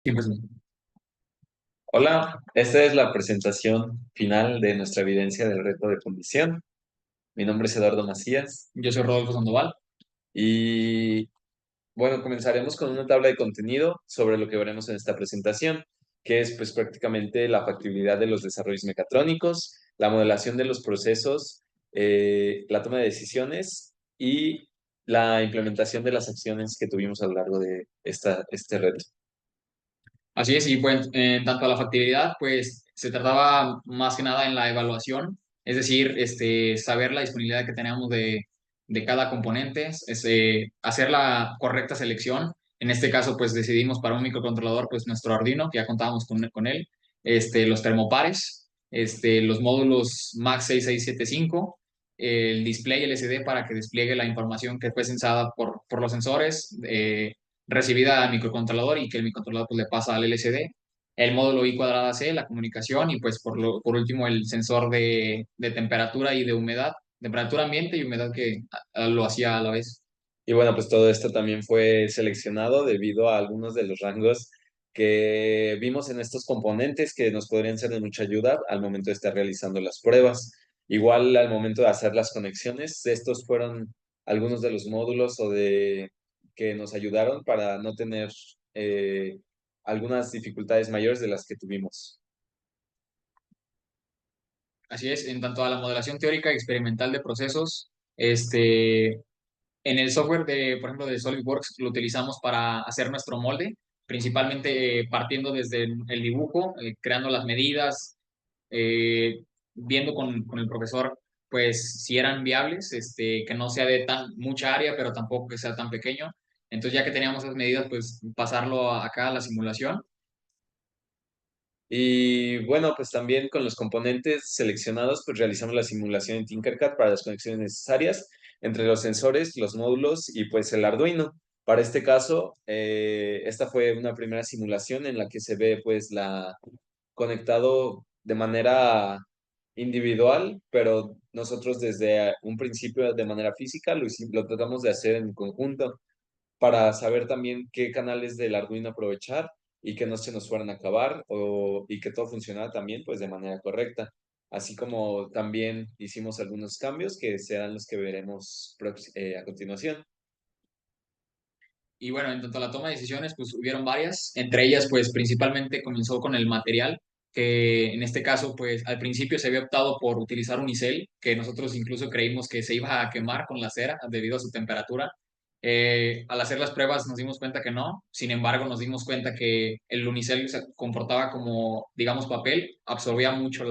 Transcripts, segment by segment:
Sí, pues, Hola, esta es la presentación final de nuestra evidencia del reto de condición. Mi nombre es Eduardo Macías yo soy Rodolfo Sandoval. y bueno, comenzaremos con una tabla de contenido sobre lo que veremos en esta presentación, que es pues prácticamente la factibilidad de los desarrollos mecatrónicos, la modelación de los procesos, la toma de decisiones y la implementación de las acciones que tuvimos a lo largo de este reto. Así es, y pues en tanto a la factibilidad, pues se trataba más que nada en la evaluación, es decir, saber la disponibilidad que teníamos de cada componente, hacer la correcta selección. En este caso, pues decidimos para un microcontrolador, pues nuestro Arduino, que ya contábamos con él, los termopares, los módulos MAX 6675, el display LCD para que despliegue la información que fue sensada por los sensores, recibida al microcontrolador y que el microcontrolador pues, le pasa al LCD, el módulo I cuadrada C, la comunicación y pues por último el sensor de temperatura y de humedad, temperatura ambiente y humedad que lo hacía a la vez. Y bueno, pues todo esto también fue seleccionado debido a algunos de los rangos que vimos en estos componentes que nos podrían ser de mucha ayuda al momento de estar realizando las pruebas. Igual al momento de hacer las conexiones, estos fueron algunos de los módulos que nos ayudaron para no tener algunas dificultades mayores de las que tuvimos. Así es, en tanto a la modelación teórica y experimental de procesos, este, en el software por ejemplo, de SolidWorks lo utilizamos para hacer nuestro molde, principalmente partiendo desde el dibujo, creando las medidas, viendo con el profesor, pues, si eran viables, que no sea de tan mucha área, pero tampoco que sea tan pequeño. Entonces, ya que teníamos esas medidas, pues, pasarlo acá a la simulación. Y bueno, pues también con los componentes seleccionados, pues realizamos la simulación en Tinkercad para las conexiones necesarias entre los sensores, los módulos y pues el Arduino. Para este caso, esta fue una primera simulación en la que se ve pues la conectado de manera individual, pero nosotros desde un principio de manera física lo tratamos de hacer en conjunto para saber también qué canales del Arduino aprovechar y que no se nos fueran a acabar y que todo funcionara también pues de manera correcta. Así como también hicimos algunos cambios que serán los que veremos a continuación. Y bueno, en tanto a la toma de decisiones, pues hubieron varias. Entre ellas, pues principalmente comenzó con el material, que en este caso, pues al principio se había optado por utilizar unicel, que nosotros incluso creímos que se iba a quemar con la cera debido a su temperatura. Al hacer las pruebas nos dimos cuenta que no. Sin embargo, nos dimos cuenta que el unicel se comportaba como, digamos, papel, absorbía mucho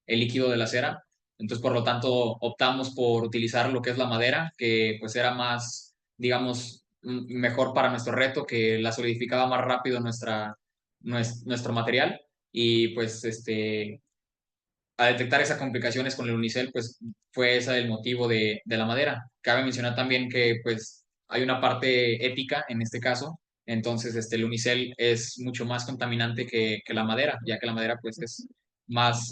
el líquido de la cera. Entonces, por lo tanto, optamos por utilizar lo que es la madera, que pues era más, digamos, mejor para nuestro reto, que la solidificaba más rápido nuestro material. Y pues a detectar esas complicaciones con el unicel, pues fue ese el motivo de la madera. Cabe mencionar también que pues hay una parte ética en este caso, entonces el unicel es mucho más contaminante que la madera, ya que la madera pues es más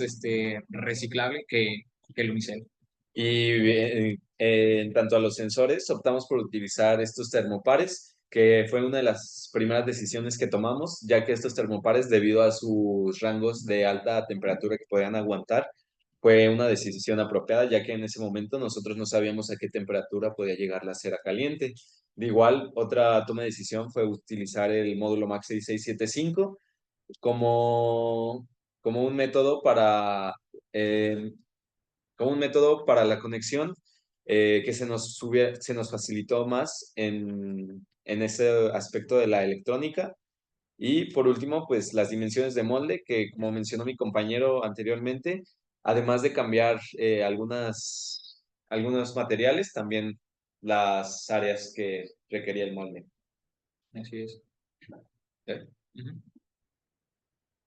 reciclable que el unicel. Y en tanto a los sensores, optamos por utilizar estos termopares, que fue una de las primeras decisiones que tomamos, ya que estos termopares, debido a sus rangos de alta temperatura que podían aguantar, fue una decisión apropiada, ya que en ese momento nosotros no sabíamos a qué temperatura podía llegar la cera caliente. De igual, otra toma de decisión fue utilizar el módulo MAX 6675 como, como un método eh, como un método para la conexión que se nos facilitó más en ese aspecto de la electrónica. Y por último, pues las dimensiones de molde, que como mencionó mi compañero anteriormente, además de cambiar algunos materiales, también las áreas que requería el molde. Así es. ¿Eh? Ujú.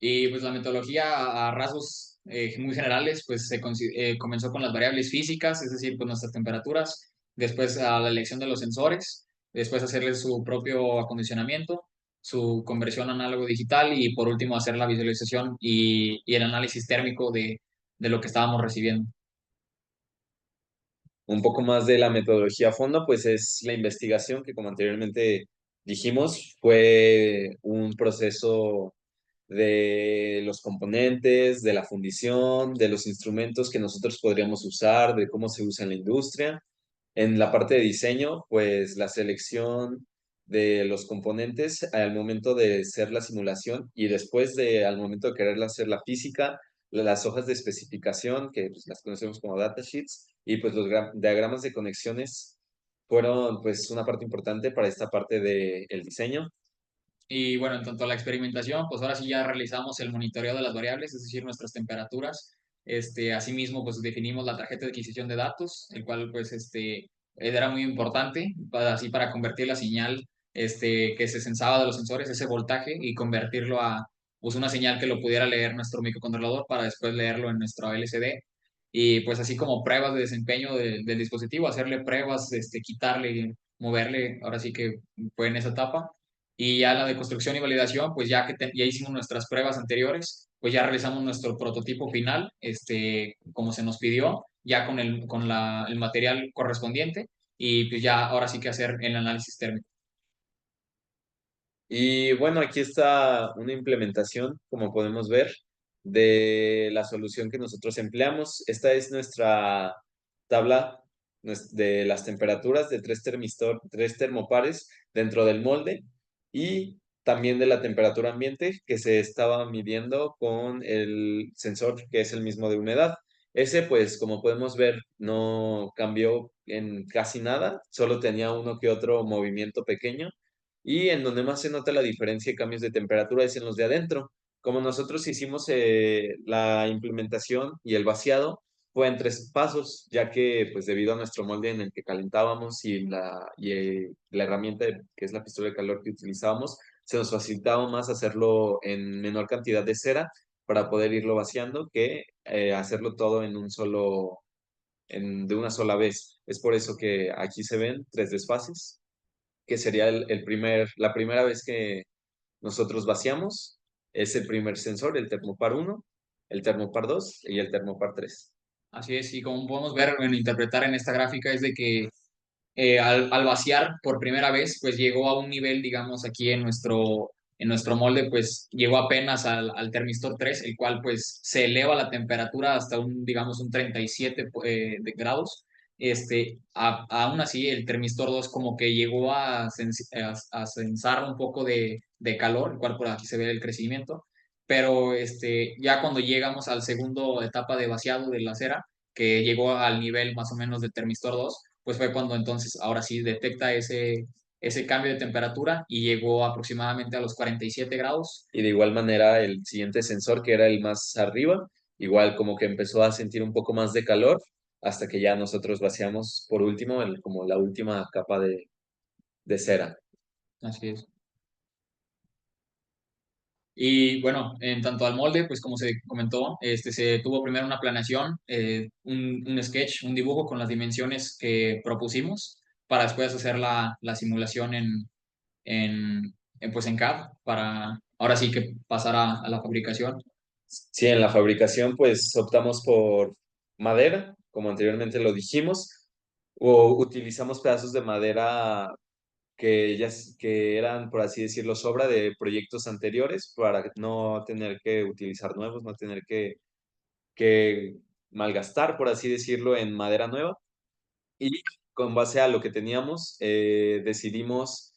Y pues la metodología a rasgos muy generales, pues comenzó con las variables físicas, es decir, con nuestras temperaturas, después a la elección de los sensores, después hacerle su propio acondicionamiento, su conversión análogo-digital y por último hacer la visualización y el análisis térmico de lo que estábamos recibiendo. Un poco más de la metodología a fondo, pues es la investigación que como anteriormente dijimos, fue un proceso de los componentes, de la fundición, de los instrumentos que nosotros podríamos usar, de cómo se usa en la industria. En la parte de diseño, pues la selección de los componentes al momento de hacer la simulación y después de al momento de querer hacer la física, las hojas de especificación, que pues, las conocemos como datasheets, y pues los diagramas de conexiones fueron pues una parte importante para esta parte del diseño. Y bueno, en tanto a la experimentación, pues ahora sí ya realizamos el monitoreo de las variables, es decir, nuestras temperaturas. Asimismo, pues definimos la tarjeta de adquisición de datos, el cual pues era muy importante así para convertir la señal que se sensaba de los sensores, ese voltaje, y convertirlo a pues una señal que lo pudiera leer nuestro microcontrolador para después leerlo en nuestro LCD. Y pues así como pruebas de desempeño del dispositivo, hacerle pruebas, quitarle, moverle, ahora sí que fue en esa etapa. Y ya la de construcción y validación, pues ya que ya hicimos nuestras pruebas anteriores, pues ya realizamos nuestro prototipo final, como se nos pidió, ya con el material correspondiente, y pues ya ahora sí que hacer el análisis térmico. Y bueno, aquí está una implementación, como podemos ver, de la solución que nosotros empleamos. Esta es nuestra tabla de las temperaturas de tres termopares dentro del molde y también de la temperatura ambiente que se estaba midiendo con el sensor que es el mismo de humedad. Ese, pues, como podemos ver, no cambió en casi nada, solo tenía uno que otro movimiento pequeño y en donde más se nota la diferencia de cambios de temperatura es en los de adentro. Como nosotros hicimos la implementación y el vaciado, fue en tres pasos, ya que pues debido a nuestro molde en el que calentábamos la herramienta que es la pistola de calor que utilizábamos, se nos facilitaba más hacerlo en menor cantidad de cera para poder irlo vaciando que hacerlo todo en un solo, de una sola vez. Es por eso que aquí se ven tres desfases que sería la primera vez que nosotros vaciamos, es el primer sensor, el Termopar 1, el Termopar 2 y el Termopar 3. Así es, y como podemos ver, en interpretar en esta gráfica, es de que al vaciar por primera vez, pues llegó a un nivel, digamos, aquí en nuestro molde, pues llegó apenas al termistor 3, el cual pues se eleva la temperatura hasta digamos, un 37 de grados. Aún así, el termistor 2 como que llegó a sensar un poco de calor, el cual por aquí se ve el crecimiento, pero ya cuando llegamos al segundo etapa de vaciado de la cera, que llegó al nivel más o menos del termistor 2, pues fue cuando entonces ahora sí detecta ese cambio de temperatura y llegó aproximadamente a los 47 grados. Y de igual manera el siguiente sensor, que era el más arriba, igual como que empezó a sentir un poco más de calor hasta que ya nosotros vaciamos por último, como la última capa de cera. Así es. Y bueno, en tanto al molde, pues como se comentó, se tuvo primero una planeación, un sketch, un dibujo con las dimensiones que propusimos para después hacer la simulación pues en CAD para ahora sí que pasar a la fabricación. Sí, en la fabricación pues optamos por madera, como anteriormente lo dijimos, o utilizamos pedazos de madera que eran, por así decirlo, sobra de proyectos anteriores para no tener que utilizar nuevos, no tener que malgastar, por así decirlo, en madera nueva. Y con base a lo que teníamos, decidimos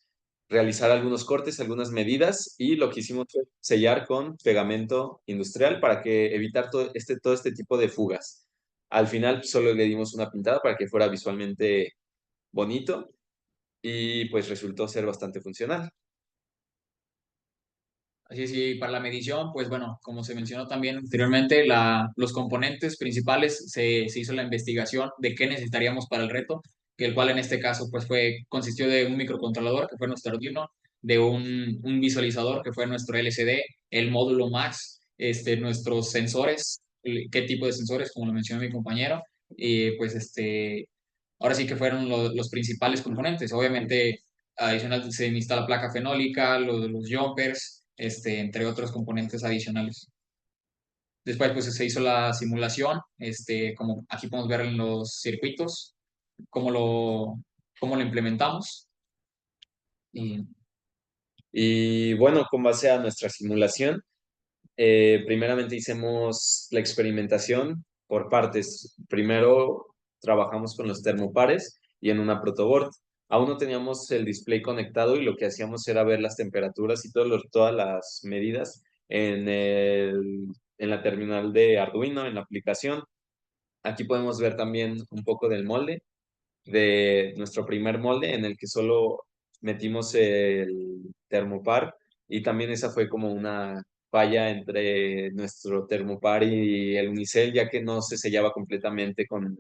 realizar algunos cortes, algunas medidas y lo que hicimos fue sellar con pegamento industrial para que evitar todo este tipo de fugas. Al final solo le dimos una pintada para que fuera visualmente bonito y pues resultó ser bastante funcional. Así es, y para la medición, pues bueno, como se mencionó también anteriormente, los componentes principales se hizo la investigación de qué necesitaríamos para el reto, que el cual en este caso pues consistió de un microcontrolador, que fue nuestro Arduino, de un visualizador, que fue nuestro LCD, el módulo Max, nuestros sensores, qué tipo de sensores, como lo mencionó mi compañero, y pues ahora sí que fueron los principales componentes. Obviamente, adicional se necesita la placa fenólica, los jumpers, entre otros componentes adicionales. Después, pues se hizo la simulación, como aquí podemos ver en los circuitos, cómo lo, cómo lo implementamos. Y bueno, con base a nuestra simulación, primeramente hicimos la experimentación por partes. Primero trabajamos con los termopares y en una protoboard. Aún no teníamos el display conectado y lo que hacíamos era ver las temperaturas y todas las medidas en la terminal de Arduino, en la aplicación. Aquí podemos ver también un poco del molde, de nuestro primer molde en el que solo metimos el termopar y también esa fue como una falla entre nuestro termopar y el unicel, ya que no se sellaba completamente con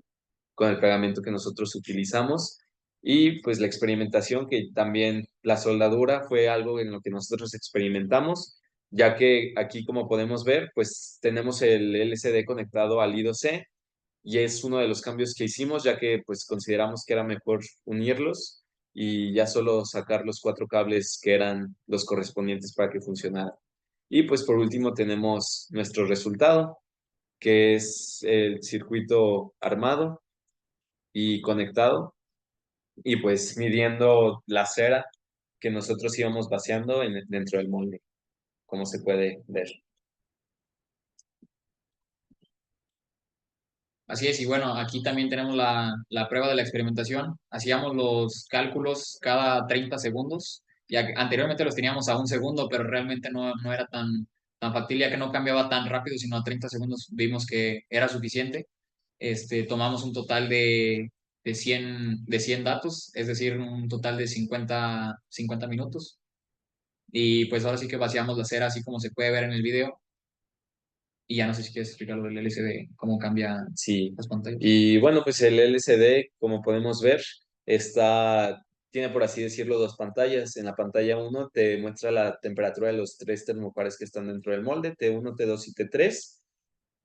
el pegamento que nosotros utilizamos. Y pues la experimentación, que también la soldadura fue algo en lo que nosotros experimentamos, ya que aquí como podemos ver, pues tenemos el LCD conectado al I2C y es uno de los cambios que hicimos, ya que pues consideramos que era mejor unirlos y ya solo sacar los cuatro cables que eran los correspondientes para que funcionara. Y pues por último tenemos nuestro resultado, que es el circuito armado y conectado y pues midiendo la cera que nosotros íbamos vaciando dentro del molde, como se puede ver. Así es, y bueno, aquí también tenemos la prueba de la experimentación. Hacíamos los cálculos cada 30 segundos. Ya que anteriormente los teníamos a un segundo, pero realmente no era tan factible, ya que no cambiaba tan rápido, sino a 30 segundos vimos que era suficiente. Tomamos un total de 100 datos, es decir, un total de 50 minutos. Y pues ahora sí que vaciamos la cera, así como se puede ver en el video. Y ya no sé si quieres explicar lo del LCD, cómo cambia Sí, las pantallas. y bueno, pues el LCD, como podemos ver, tiene por así decirlo dos pantallas. En la pantalla uno te muestra la temperatura de los tres termopares que están dentro del molde, T1, T2 y T3.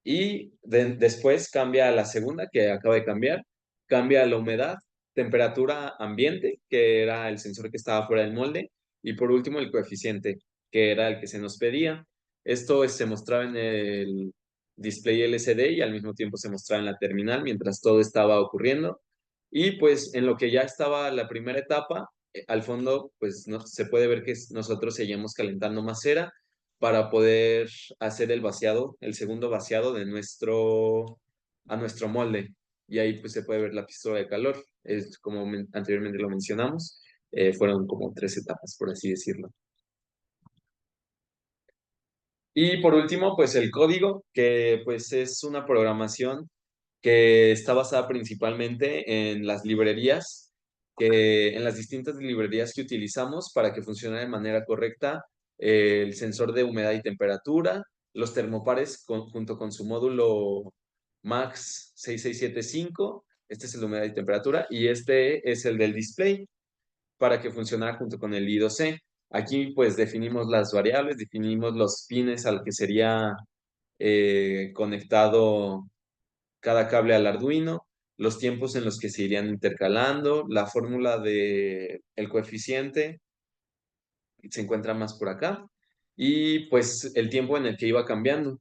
Y después cambia a la segunda, que acaba de cambiar, cambia la humedad, temperatura ambiente, que era el sensor que estaba fuera del molde, y por último el coeficiente, que era el que se nos pedía. Esto se mostraba en el display LCD y al mismo tiempo se mostraba en la terminal mientras todo estaba ocurriendo. Y pues en lo que ya estaba la primera etapa, al fondo pues no, se puede ver que nosotros seguíamos calentando más cera para poder hacer el vaciado, el segundo vaciado a nuestro molde. Y ahí pues se puede ver la pistola de calor. Es como anteriormente lo mencionamos, fueron como tres etapas, por así decirlo. Y por último, pues el código, que pues es una programación que está basada principalmente en las librerías, en las distintas librerías que utilizamos para que funcione de manera correcta el sensor de humedad y temperatura, los termopares junto con su módulo MAX 6675, este es el de humedad y temperatura, y este es el del display para que funcionara junto con el I2C. Aquí pues definimos las variables, definimos los pines al que sería conectado cada cable al Arduino, los tiempos en los que se irían intercalando, la fórmula de el coeficiente se encuentra más por acá y pues el tiempo en el que iba cambiando.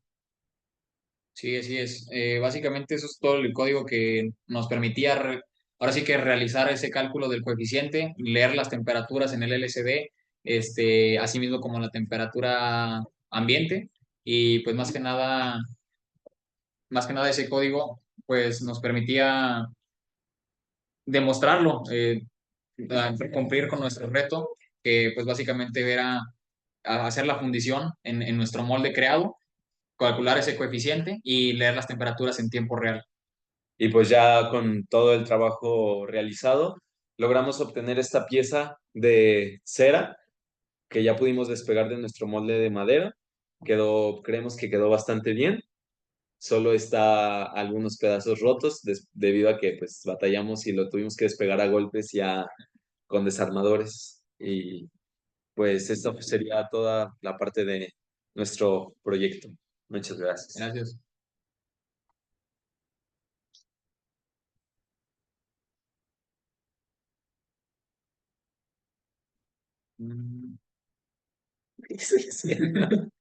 Sí, así es. Básicamente eso es todo el código que nos permitía, ahora sí que realizar ese cálculo del coeficiente, leer las temperaturas en el LCD, así mismo como la temperatura ambiente y pues más que nada ese código pues nos permitía demostrarlo, cumplir con nuestro reto, que pues básicamente era hacer la fundición en nuestro molde creado, calcular ese coeficiente y leer las temperaturas en tiempo real. Y pues ya con todo el trabajo realizado, logramos obtener esta pieza de cera que ya pudimos despegar de nuestro molde de madera. Creemos que quedó bastante bien. Solo está algunos pedazos rotos debido a que pues batallamos y lo tuvimos que despegar a golpes ya con desarmadores. Y pues esto sería toda la parte de nuestro proyecto. Muchas gracias. Gracias. ¿Qué estoy haciendo?